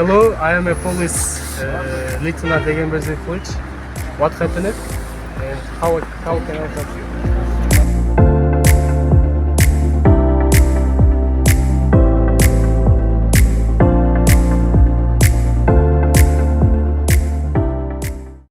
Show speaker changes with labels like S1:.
S1: Hello, I am a police lieutenant Egemen Bezirk Police. What happened? And how can I help you?